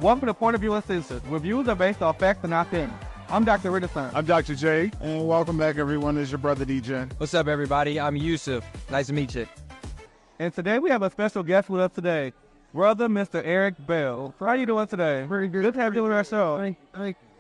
Welcome to Point of View Uncensored. Reviews are based off facts and not opinions. I'm Dr. Richardson. I'm Dr. J, and welcome back, everyone. It's your brother, DJ. What's up, everybody? I'm Yusuf. Nice to meet you. And today we have a special guest with us today, brother Mr. Eric Bell. So how you doing today? Very good. Good to have you on our show.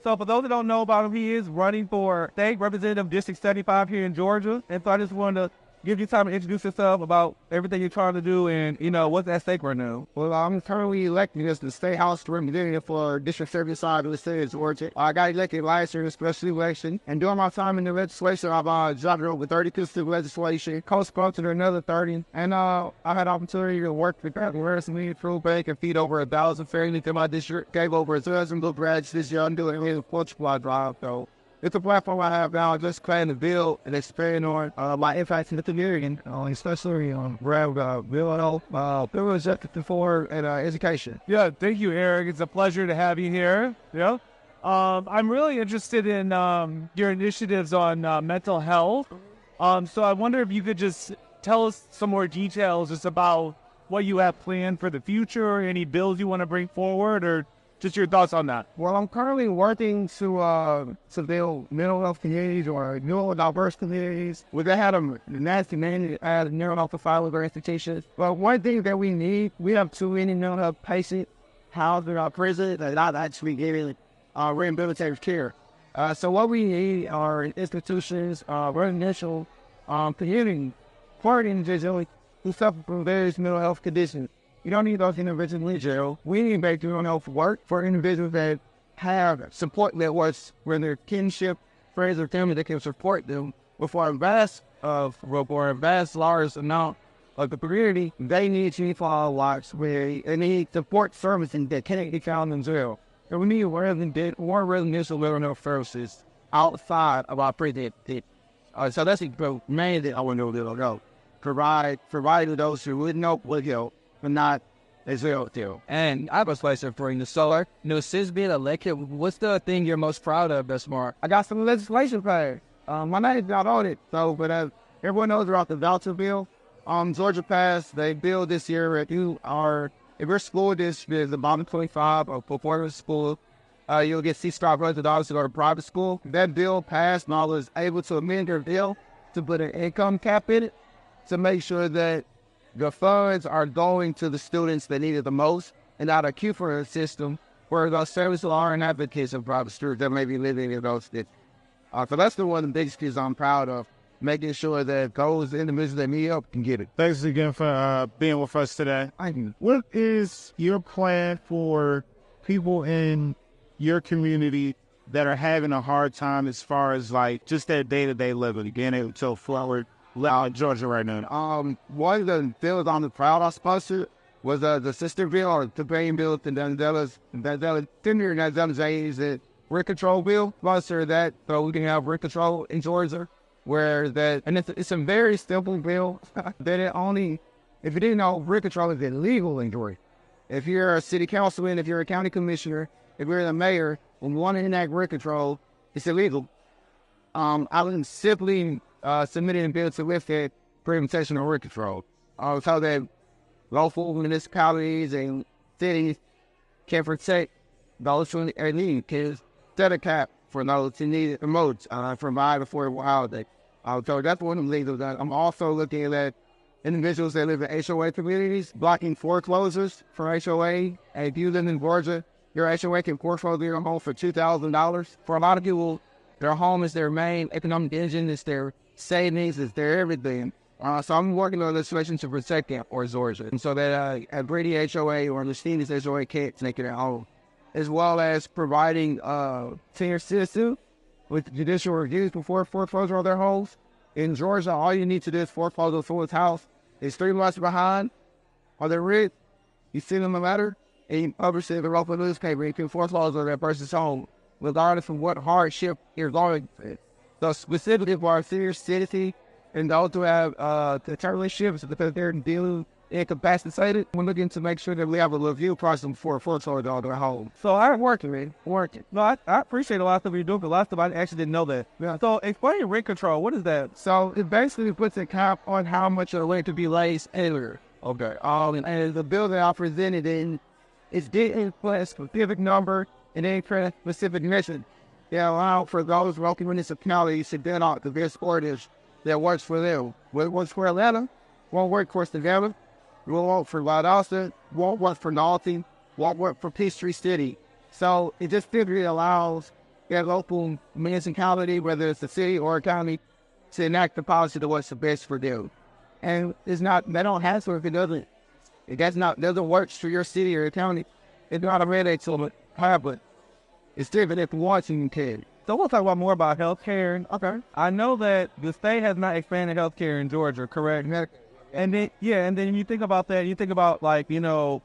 So for those that don't know about him, he is running for State Representative District 75 here in Georgia. And so I just wanted to give you time to introduce yourself about everything you're trying to do and, what's at stake right now. Well, I'm currently elected as the State House Representative for District 75 of the state of Georgia. I got elected last year in a special election. And during my time in the legislature, I've dropped over 30 pieces of legislation, co-sponsored another 30. And I had opportunity to work with the Harrison Food Bank and feed over 1,000 families in my district. Gave over 1,000 little grads this year. I'm doing a multiplier drive, so it's a platform I have now. Just planning to build and expand on my impact in the community, especially on mental health, privilege, justice for, and education. Yeah, thank you, Eric. It's a pleasure to have you here. Yeah. I'm really interested in your initiatives on mental health. So I wonder if you could just tell us some more details just about what you have planned for the future, any bills you want to bring forward, or just your thoughts on that. Well, I'm currently working to build mental health communities or neurodiverse communities. We had a nasty man as mental health profiler or institutions. But one thing that we need, we have too many mental health patients housed in our prison that not actually getting rehabilitative care. So what we need are institutions, residential community for individuals who suffer from various mental health conditions. You don't need those individuals in jail. We need to make mental health work for individuals that have support networks where their kinship, friends, or family that can support them. Before a vast large amount of the community, they need 24-hour lives where they need support services that can't be found in jail. And we need more residential mental health services outside of our prison. So that's the main thing I want to do. Provide to those who wouldn't know what help, but not as well too. And I have a question for you. So, since being elected, what's the thing you're most proud of thus far? I got some legislation passed. My name's not on it, but everyone knows about the voucher bill. Georgia passed the bill this year. If your school district is above 25 or performance school, you'll get $6,500 to go to private school. That bill passed, and I was able to amend their bill to put an income cap in it to make sure that the funds are going to the students that need it the most and not a coupon system where those services are and advocates of private students that may be living in those states. So that's the one of the biggest things I'm proud of, making sure that those individuals that need help can get it. Thanks again for being with us today. Thank you. What is your plan for people in your community that are having a hard time as far as like just their day-to-day living, being able to forward in Georgia right now? One of the bills I'm proud I sponsored was the sister bill or the brain bill to Danzela's the rent control bill. Sponsor that so we can have rent control in Georgia. It's a very simple bill that if you didn't know, rent control is illegal in Georgia. If you're a city councilman, if you're a county commissioner, if you're the mayor and want to enact rent control, it's illegal. I would simply submitted a bill to lift that implementation of rent control. So that local municipalities and cities can protect those who need, can set a cap for those who need it the most, provide affordable housing. So that's one of the things that I'm also looking at individuals that live in HOA communities, blocking foreclosures for HOA. And if you live in Georgia, your HOA can foreclose your home for $2,000. For a lot of people, their home is their main economic engine, it's their savings, it's their everything. So I'm working on legislation to protect that for Georgia. And so that a Brady HOA or Lestini's HOA can't take it at home. As well as providing senior citizens with judicial reviews before foreclosure on their homes. In Georgia, all you need to do is foreclose on someone's house. It's 3 months behind on their rent. You send them a letter and you publish it in the local newspaper. You can foreclose on that person's home, regardless of what hardship you're going through. So specifically for our senior citizens and those who have the term relationships because they're dealing incapacitated, we're looking to make sure that we have a review process before foreclosure on their home. So I'm working. No, I appreciate a lot of stuff you're doing, but a lot of stuff I actually didn't know that. Yeah. So explain rent control. What is that? So it basically puts a cap on how much a rent to be raised anywhere. Okay. And the bill that I presented in It didn't put a specific number and then put a specific mission. They allow for those local municipalities to get out the best orders that works for them. What works for Atlanta won't work for Savannah, won't work for Valdosta, won't work for Dalton, won't work for Peachtree City. So it just simply allows their local municipality, whether it's a city or a county, to enact the policy that what's the best for them. And it's not, they don't have to if it doesn't. If doesn't work for your city or your county, it's not a mandate to have, but it's different if you want to, you can. So we'll talk about more about healthcare. Okay. I know that the state has not expanded healthcare in Georgia, correct? And then you think about that, you think about like, believe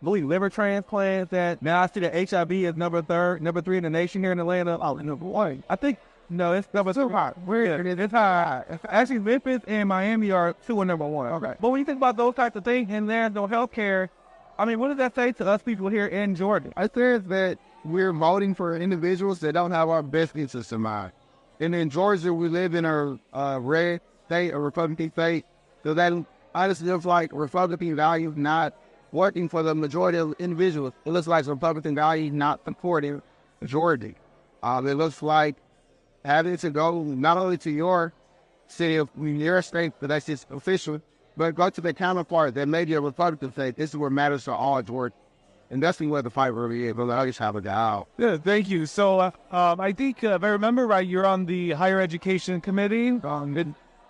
liver transplants. That now I see that HIV is number 3 in the nation here in Atlanta. Oh, number 1. I think no, it's number 2. It's high. Actually, Memphis and Miami are 2 and number 1. Okay. But when you think about those types of things and there's no health care, I mean, what does that say to us people here in Georgia? I think that we're voting for individuals that don't have our best interests in mind. And in Georgia, we live in a red state, a Republican state. So that honestly looks like Republican values not working for the majority of individuals. It looks like Republican values not supporting majority. It looks like having to go not only to your city of your state, but that's just official, but go to the counterpart that may be a Republican state. This is where matters to all Georgia. And that's where the fight really is. But I just have a doubt. Yeah, thank you. So I think, if I remember right, you're on the Higher Education Committee.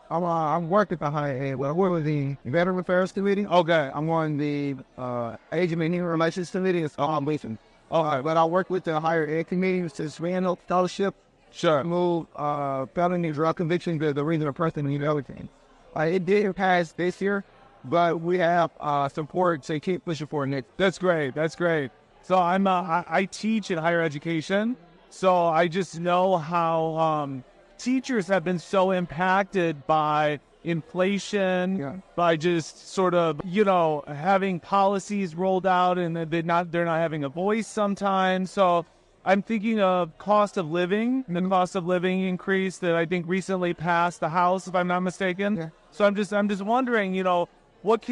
I'm working behind it. Well, we're with the Veteran Affairs Committee. Okay. I'm on the Age and Human Relations Committee. It's all leasing. But I work with the Higher Ed Committee to expand the scholarship. Sure. Move felony drug conviction to the reasonable person and everything. It didn't pass this year, but we have support to keep pushing for it. That's great. That's great. So I teach in higher education, so I just know how teachers have been so impacted by inflation, by just sort of, having policies rolled out and they're not having a voice sometimes. So I'm thinking of cost of living, the cost of living increase that I think recently passed the House, if I'm not mistaken. Yeah. So I'm just wondering, what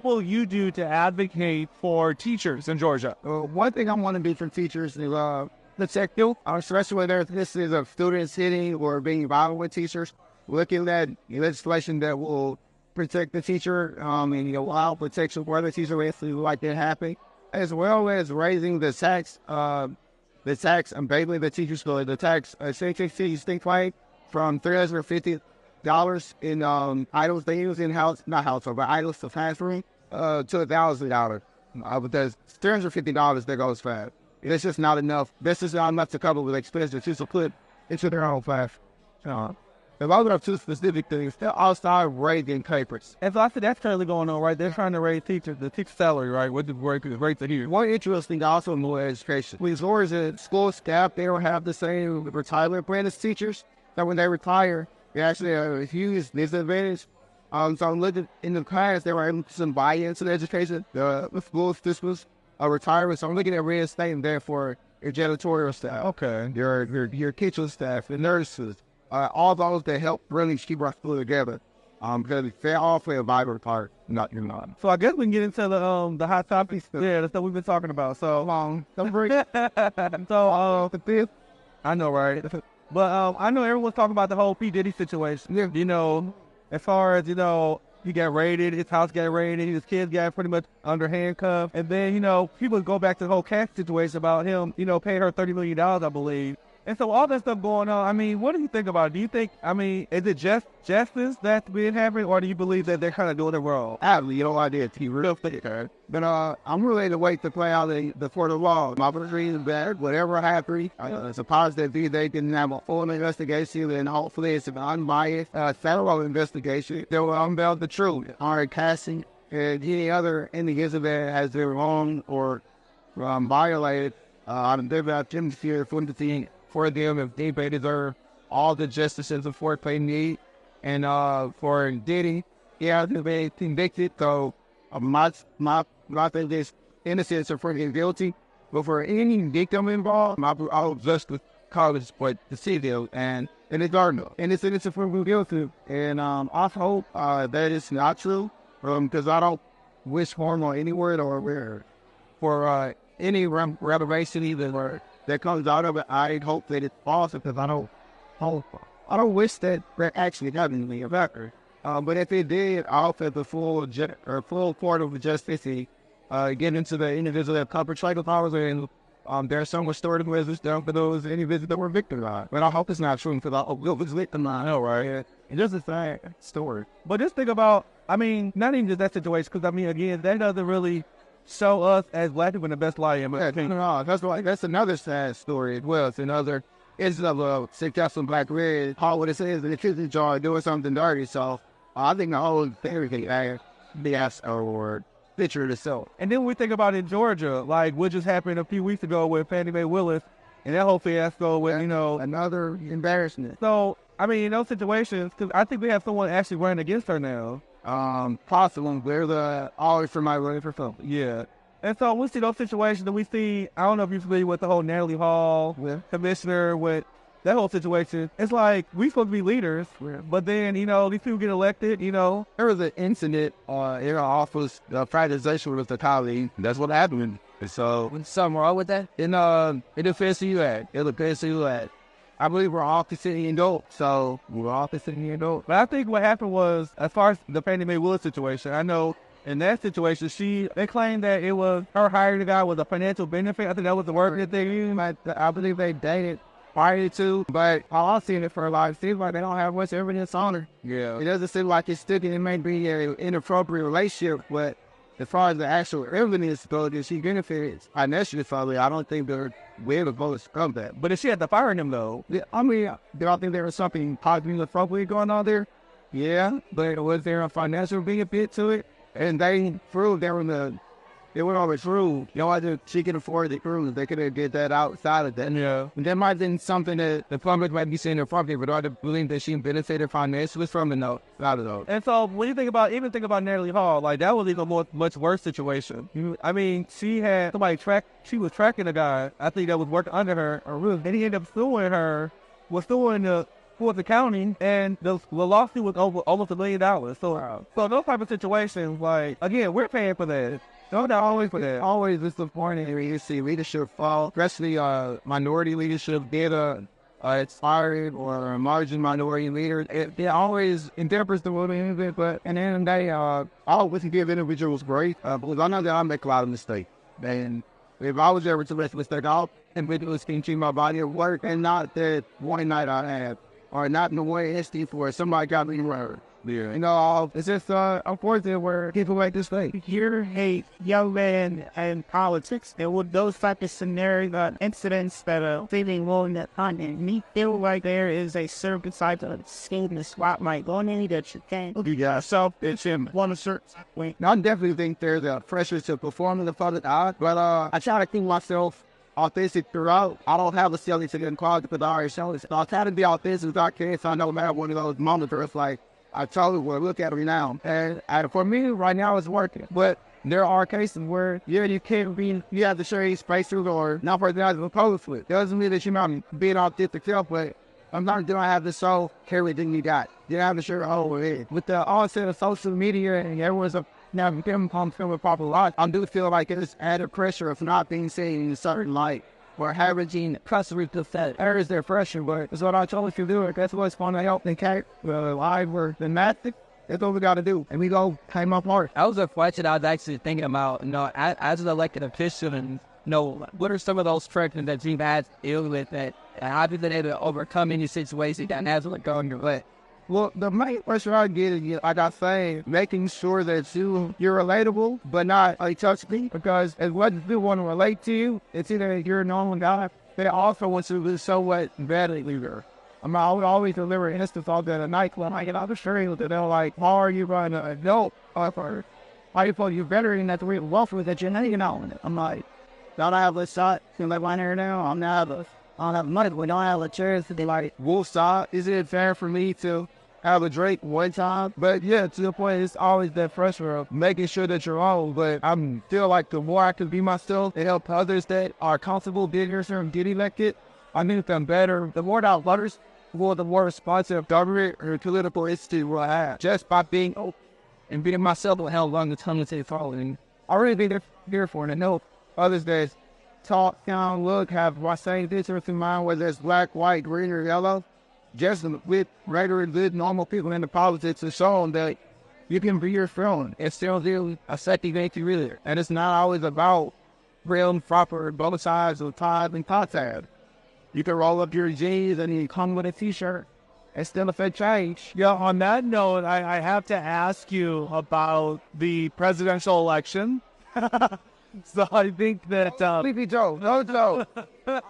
will you do to advocate for teachers in Georgia? One thing I want to do for teachers is the tech field, especially when this is a student sitting or being involved with teachers, looking at legislation that will protect the teacher and allow protection for the teacher if like that happen, as well as raising the tax and basically the teachers the tax CTC statewide from $350 in items they use in house, not household, but items to classroom to $1,000. But there's $350 that goes fast. It's just not enough. This is not enough to cover with expenses to put into their own class. If I have two specific things, they'll all start raising papers. And so I said that's currently going on, right? They're trying to raise the teacher salary, right? What the rates are here. One interesting also in more education. With Georgia school staff, they don't have the same retirement plan as teachers. So when they retire, they actually have a huge disadvantage. So I'm looking in the class, they were able to some buy into the education. The school systems are retirement. So I'm looking at reinstating there for your janitorial staff. Okay. Your kitchen staff, the nurses, all those that help really keep our school together. Because they all play a vital part, not. So I guess we can get into the hot topics. Yeah, that's what we've been talking about. So Don't break. so the fifth, I know, right? But I know everyone's talking about the whole P. Diddy situation. As far as he got raided, his house got raided, his kids got pretty much under handcuffs, and then people go back to the whole Cat situation about him, paying her $30 million, I believe. And so all that stuff going on, I mean, what do you think about it? Do you think, is it justice that's being happening, or do you believe that they're kind of doing it wrong? I have no idea. He real thick, but I'm really to wait to play out the court of law. My position is bad. Whatever happened, it's a positive view. They can have a full investigation, and hopefully it's an unbiased, federal investigation that will unveil the truth. Our casting and any other individual that has been wrong or violated, they're about to fear for them if they deserve all the justice and support they need. And for Diddy, they've been convicted. So my thing is innocent or freaking guilty. But for any victim involved, I was just with college, but the city and it's Gardner. And it's innocent for guilty. And I hope that is not true. Because I don't wish harm on anyone or where for any revelation even or that comes out of it. I hope that it's false because I don't wish that actually happened to me about her. But if it did, I hope that the full court of justice get into the individual that perpetrated powers and there's so much story to wisdom down for those individuals that were victimized. But I hope it's not true because I hope it was victimized. All right. It's just a sad story. But just think about, I mean, not even just that situation, because I mean, again, that doesn't really show us as black people in the best light. No, that's another sad story as well. It's another instance of a successful black man. All what it says in the prison jar doing something dirty. So I think the whole theory can be asked or picture itself. And then we think about in Georgia, like what just happened a few weeks ago with Fannie Mae Willis and that whole fiasco with, another embarrassment. So, I mean, in those situations, because I think we have someone actually running against her now. Possible. They're the always for my running for something. Yeah. And so we see those situations and we see, I don't know if you're familiar with the whole Natalie Hall commissioner with that whole situation. It's like, we supposed to be leaders, but then, these people get elected, There was an incident in our office, privatization with the colleague. That's what happened. So, Was something wrong with that? in the FSU Act, I believe we're all considering adults, so we're all considering adults. But I think what happened was, as far as the Fannie Mae Willis situation, I know in that situation, they claimed that it was her hiring the guy with a financial benefit. I think that was the word that they used. I believe they dated prior to, but all I've seen it for a lot, it seems like they don't have much evidence on her. Yeah. It doesn't seem like it's sticking. It may be an inappropriate relationship, but as far as the actual evidence goes, that she benefits financially from it, I don't think we're the voters of that. But if she had to fire him, though. I mean, do I think there was something positive appropriate going on there? Yeah, but was there a financial benefit to it? And they proved they went over through. Either she can afford the cruise, they could have get that outside of that. Yeah. And that might have been something that the public might be saying appropriate, but I believe that she benefited financially from it. No, not at all. And so when you think about Natalie Hall, like that was even much worse situation. I mean, she had somebody she was tracking a guy, I think that was working under her, and he ended up suing the Fulton County, and the lawsuit was over almost $1 million. So those type of situations, like, again, we're paying for that. No, not always for that. Always disappointing when you see leadership fall, especially minority leadership get expired or a margin minority leader. It always interprets the world in it, but at the end of the day, I always give individuals grace because I know that I make a lot of mistakes. And if I was ever to make a mistake, I'll individuals can treat my body at work and not that one night I had, or not in the way it's for somebody got me wrong. Yeah. It's just unfortunate where people make this thing. You're a young man in politics, and with those type of scenarios, incidents that are feeling wrong that on and me feel like there is a certain type of scheme the spotlight on any that you can. You got self-pitch him. One a certain way. Now, I definitely think there's a pressure to perform in the public eye, but I try to keep myself authentic throughout. I don't have a selling to get quality for the already selling. So I try to be authentic as I can, so I know matter one of those moments where it's like, I totally will look at it now. And for me, right now, it's working. But there are cases where, you can't be, you have to show your spaces or not for that opposed with. Doesn't mean that you're not being authentic self, but sometimes you don't have to show everything you got. You don't have to show the whole head. With the onset of social media and everyone's now becoming filming popular life, I do feel like it's added pressure of not being seen in a certain light. Or having customers that areas their pressure, but it's what I told you to do. That's what's going to help the live or the math. That's what we got to do. And we go came up hard. That was a question I was actually thinking about, as an elected official, and what are some of those struggles that you've had to deal with that, and how have you been able to overcome any situation that hasn't gone your way? Well, the main question I get is, like I say, making sure that you're relatable, but not untouchable. Because as much as people want to relate to you, it's either you're a normal guy, they also want to be somewhat better leader. I would always deliver instance of that at a nightclub. I get out the street, they're like, how are you going to adult? Or how you feel you're better than that the real welfare that you're hanging out with it. I'm like, don't I have a shot? You like mine here now? I don't have money, but we don't have a chance to be like, wolf side. Is it fair for me to have a drink one time? But yeah, to the point, it's always that pressure of making sure that you're on. But I'm still like, the more I can be myself and help others that are comfortable being here and get elected, I think I'm better. The more that others, the more responsive government or political institute will have. Just by being open and being myself on how long the time to take following. I really think they're here for it. And I know others that talk, sound, look, have my same difference in mind, whether it's black, white, green, or yellow. Just with regular, good, normal people in the politics to show them that you can be your feeling. It's still really a safety thing to really. And it's not always about real and proper both sides of ties and pot tab. You can roll up your jeans and you come with a t-shirt. It's still affect change. Yeah, on that note, I have to ask you about the presidential election. So I think that... Sleepy Joe, no Joe.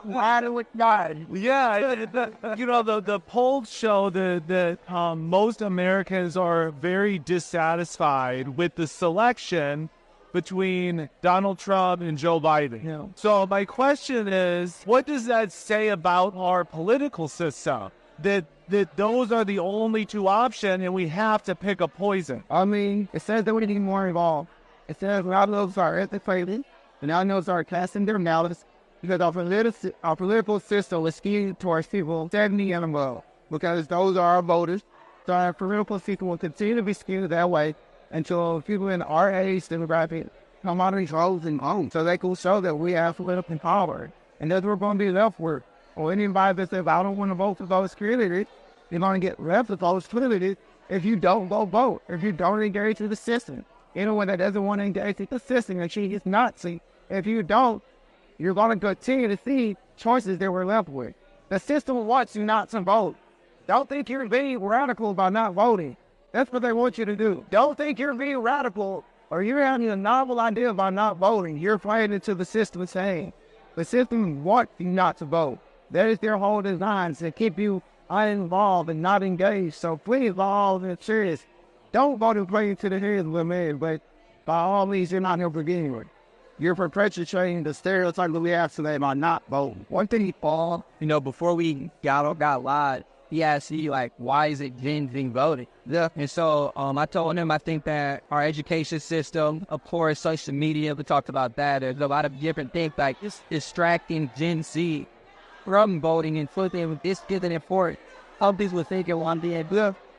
Why do it die? Yeah, the polls show that most Americans are very dissatisfied with the selection between Donald Trump and Joe Biden. Yeah. So my question is, what does that say about our political system? That those are the only two options and we have to pick a poison. I mean, it says that we need more involved. It says a lot of those are educated, and I know are casting their malice because our political system is skewed towards people 70 and above, because those are our voters. So our political system will continue to be skewed that way until people in our age demographic come out of these roles and own, so they can show that we have political power. And that's what we're going to be left with. Or anybody that says, I don't want to vote for those candidates, you're going to get left with those candidates if you don't go vote, if you don't engage with the system. Anyone that doesn't want to engage with the system, and she is Nazi. If you don't, you're going to continue to see choices that we're left with. The system wants you not to vote. Don't think you're being radical by not voting. That's what they want you to do. Don't think you're being radical or you're having a novel idea by not voting. You're playing into the system's hand. The system wants you not to vote. That is their whole design, to keep you uninvolved and not engaged. So please, by all the serious, don't vote and play into the hands of the man, but by all means, you're not here for getting it. You're perpetuating the stereotype that we have today by not voting. One thing, Paul, before we got live, he asked you, like, why is it Gen Z voting? Yeah. And so I told him I think that our education system, of course, social media, we talked about that. There's a lot of different things, like just distracting Gen Z from voting and flipping. This isn't important. Some people think one day,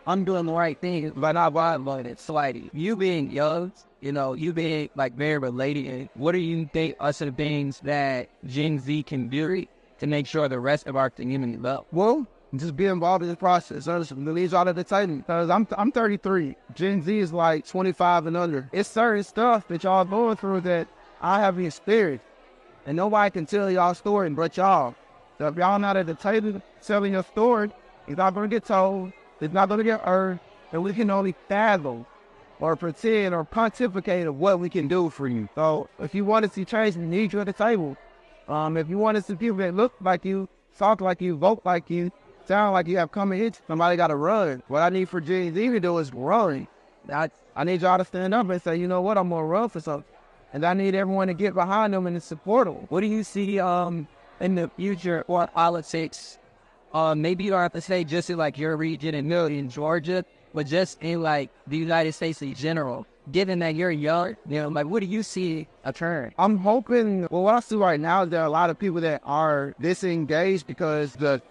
I'm doing the right thing, but not voting. So, like, you being young, you being, like, very related, what do you think are some things that Gen Z can do to make sure the rest of our community love? Well, just be involved in the process. Leave out of the table. Because I'm 33. Gen Z is like 25 and under. It's certain stuff that y'all going through that I haven't experienced. And nobody can tell y'all story but y'all. So if y'all not at the table telling your story, it's not going to get told. It's not going to get heard. And we can only fathom or pretend or pontificate of what we can do for you. So if you want to see change, we need you at the table. If you want to see people that look like you, talk like you, vote like you, sound like you have common hits, somebody got to run. What I need for Gen Z to do is run. I need y'all to stand up and say, you know what, I'm going to run for something. And I need everyone to get behind them and to support them. What do you see in the future for politics? Maybe you don't have to say just in, like, your region in Georgia, but just in, like, the United States in general. Given that you're young, like, what do you see occurring? I'm hoping, what I see right now is there are a lot of people that are disengaged because the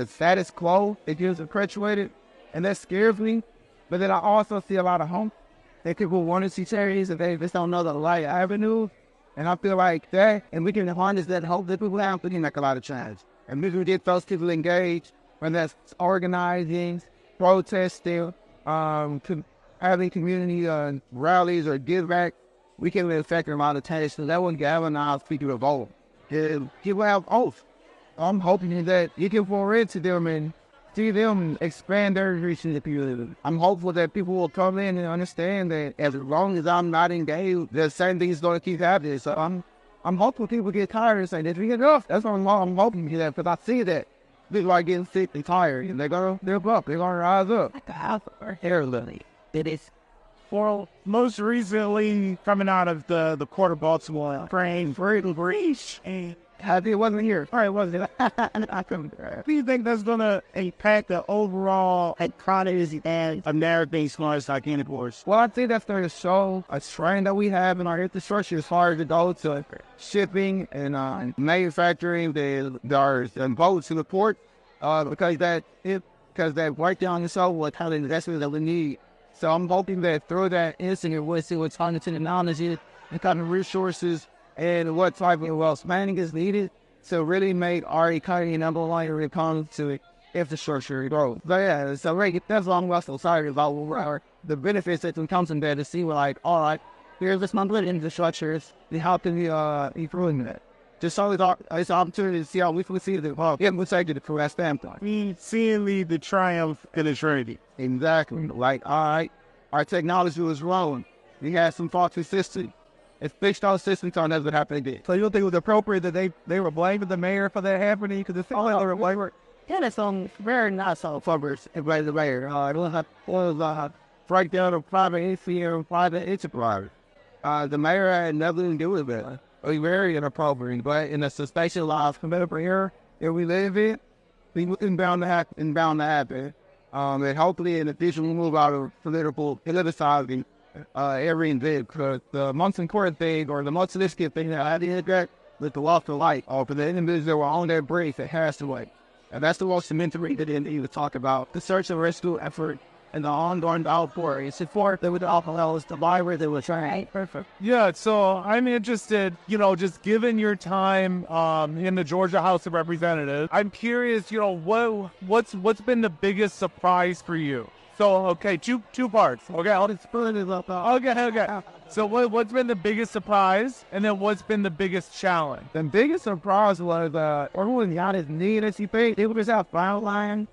status quo, it gets perpetuated, and that scares me. But then I also see a lot of hope that people want to see charities and they just don't know the light avenue. And I feel like that, and we can harness that hope that people have, we can make a lot of change. And we can get those people engaged, whether that's organizing, protesting, having community rallies or give back. We can affect a lot of change. So that would galvanize people to vote. People have oath. I'm hoping that you can pour into them and see them expand their reach in the community. I'm hopeful that people will come in and understand that as long as I'm not engaged, the same thing is going to keep happening. So I'm hopeful people get tired and say, "This is enough." That's what I'm hoping to that, because I see that people are getting sick and tired, and they're gonna rise up. Like a house or hair lily. That is. Well, most recently coming out of the Port of Baltimore, praying for the breach and. It wasn't here. All right, wasn't it? Do you think that's going to impact the overall economy and American smart gigantic wars? Well, I think that's going to show a strain that we have in our infrastructure as far as it goes to shipping and manufacturing the boats to the port, because that breakdown is so what kind of investment that we need So I'm hoping that through that incident, we'll see what's on the knowledge is, the kind of resources and what type of wealth planning is needed to really make our economy number one when it comes to infrastructure growth. But yeah, so that's long we're so sorry about the benefits that can come from there to see we're like, all right, here's this monthly infrastructure, how can we improve that? Just so it's an opportunity to see how we can see the protected from that standpoint. We seeing the triumph in the Trinity. Exactly. Like, all right, our technology was wrong. We had some faulty systems. It's fixed those systems on that's what happened again. So you don't think it was appropriate that they were blaming the mayor for that happening? Because it's all over labor. Yeah, that's very not so focused by the mayor. It was breakdown of private ACM, private enterprise. The mayor had nothing to do with it. It was very inappropriate, but in a sensationalized political era that we live in, it's bound to happen. And hopefully in the future we move out of politicizing every event, because the most important thing or the most significant thing that I did that was the loss of life for the individuals that were on that bridge that passed away. And that's the most cemetery that didn't even talk about. The search and rescue effort and the ongoing outpouring support that would allow us the library that was trying. Perfect. Yeah, so I'm interested, just given your time in the Georgia House of Representatives, I'm curious, what's been the biggest surprise for you? So, okay, two parts. Okay, I'll just split it up. Okay. So what's been the biggest surprise, and then what's been the biggest challenge? The biggest surprise was everyone got his need as he paid. They was out file line.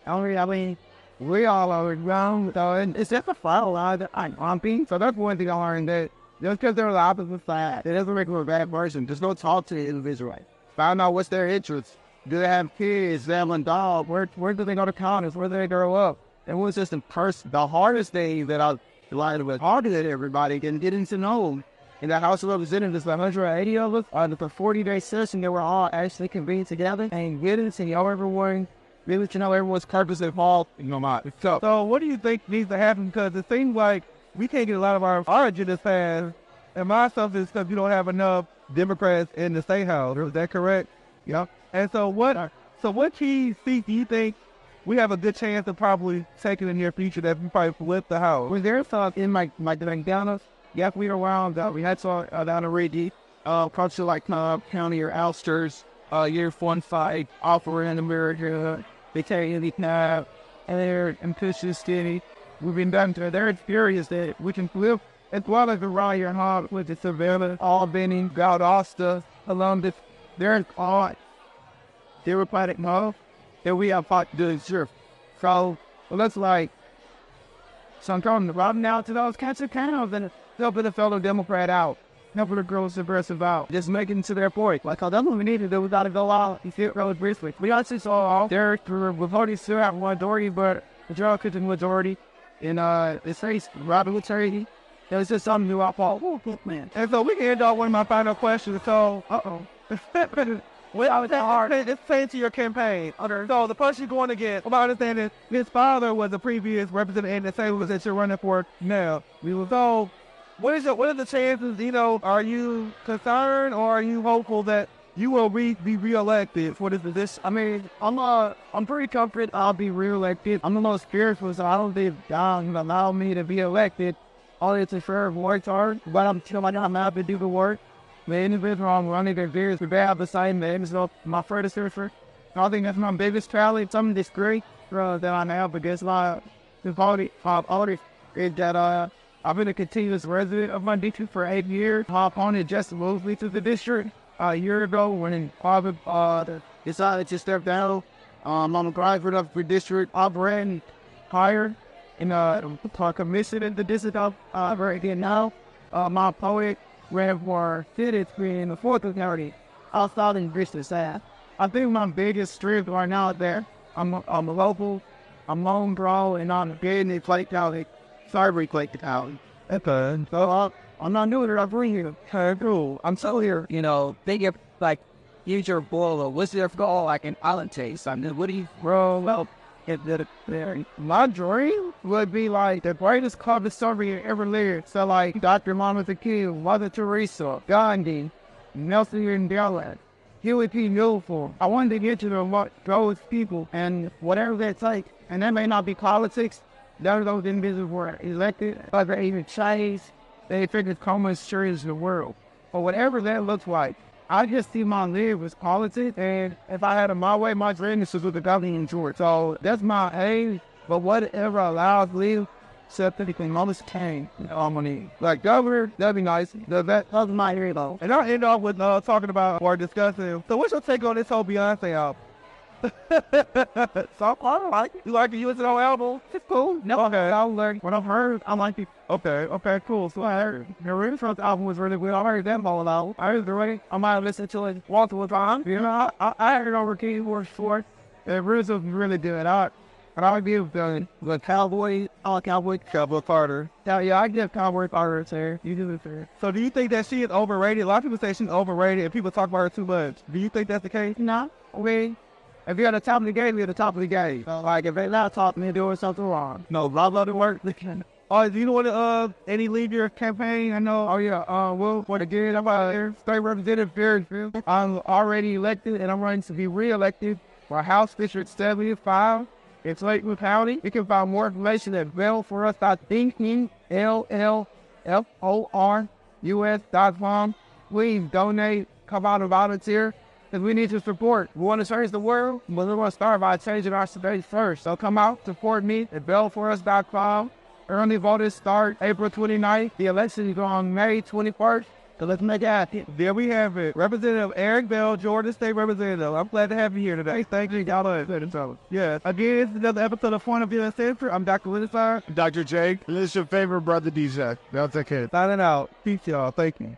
I mean, we all are around, so it's just a file line that I'm pumping. So that's one thing I learned, that just because they're the opposite side, it doesn't make them a bad person. Just go talk to the individual. Find out what's their interests. Do they have kids, family, dog? Where do they go to college? Where do they grow up? It was just the hardest thing that I lied with harder than everybody and getting to know. In the House of Representatives, 180 of us, the 40-day session, they were all actually convened together and getting to know everyone, really to know everyone's purpose involved. So what do you think needs to happen? Because it seems like we can't get a lot of our agendas passed, and my stuff is because you don't have enough Democrats in the state house. Is that correct? Yep. And so what key seat do you think we have a good chance of probably taking in the near future that we probably flip the house? Was there thought in my McDonald's? Yep, we were around. We had some down already. Probably like County or Alsters, year 1-5, offer in America. They tell you the and they're ambitious city. We've been done to. They're furious that we can flip as well as around here in Harvard with the Savannah, Albany, Valdosta, along this. They're all Democratic move that we have fought to do sure. So let's like some come right now to those kinds of towns and helping the fellow Democrat out, helping the girls subversive out, just making it to their point. Like, that's what we need to do. We got to go out and see it really briefly. We also saw there, we've already still have majority, but the drug is the majority. And it says Robert Liberty. It was just something new I thought, man. And so we can end off one of my final questions. So, well, it's hard. It's saying to your campaign. So the person you're going against, from my understanding, his father was a previous representative in the same was that you're running for now. So what are the chances, are you concerned or are you hopeful that you will be reelected for this position? I mean, I'm pretty confident I'll be reelected. I'm the most spiritual, so I don't think God will allow me to be elected. Only to serve work hard, but I'm still not happy to do the work. The individual I'm running their various we have the same names, so my predecessor. I think that's my biggest challenge. Some disgrace that I have against my party is that I've been a continuous resident of my district for 8 years. My opponent just moved me to the district a year ago when Harvard decided to step down. I'm a graduate of the district. I've ran higher in the commission in the district I'm right here now. My opponent ran for city in the 4th county outside in Bristol South. I think my biggest strength right now is that I'm a local, I'm lone bro, and I'm getting it Clay County, Sarbury Clay County. Okay. So I'm not new to it, I'm bring you. Okay, cool. I'm so here. Think of use your boil or what's their goal like in politics? I mean, what do you Well, my dream would be like the greatest cover story ever lived. So like Dr. Martin Luther King, Mother Teresa, Gandhi, Nelson Mandela, Huey P. Newell. I wanted to get to those people and whatever they take. And that may not be politics, none of those individuals were elected, but they even changed. They figured common change the world. Or whatever that looks like. I just see my live as politics, and if I had it my way, my dream is to do the government in Georgia. So that's my aim, but whatever allows live, something almost came, I'm gonna need. Like governor, that'd be nice. That's my dream though. And I'll end off with talking about or discussing. So what's your take on this whole Beyonce album? So I don't like it. You like the USO album? It's cool. No, okay. I'll learn what I've heard. I like it. Okay, cool. So I heard the original album was really good. I heard that all out. I heard the way I might have listened to it multiple times. You know, I heard over keyboards for it. The original was really good. I would be feeling the Cowboy Carter. Yeah, I give Cowboy Carter there. You do it there. So do you think that she is overrated? A lot of people say she's overrated and people talk about her too much. Do you think that's the case? No. I mean, if you're at the top of the game, you're at the top of the game. So, like, if they not top me, doing something wrong. No, blah, blah, the work. Oh, do you want to, any leave your campaign? I know. Oh, yeah. Well, again, I'm out here. State Representative Fairfield. I'm already elected, and I'm running to be re-elected for House District 75 in Lakewood County. You can find more information at bellforus.thinking, LLFORUS.com. Please donate, come out and volunteer, because we need your support. We want to change the world, but we want to start by changing our state first. So come out, support me at bellforus.com. Early voters start April 29th. The election is on May 21st. So let's make it happen. There we have it. Representative Eric Bell, Georgia State Representative. I'm glad to have you here today. Thank you. Yeah. Again, this is another episode of Point of View Center. I'm Dr. Winnesar. Dr. Jake. And this is your favorite brother, DJ. That's okay. Signing out. Peace, y'all. Thank you.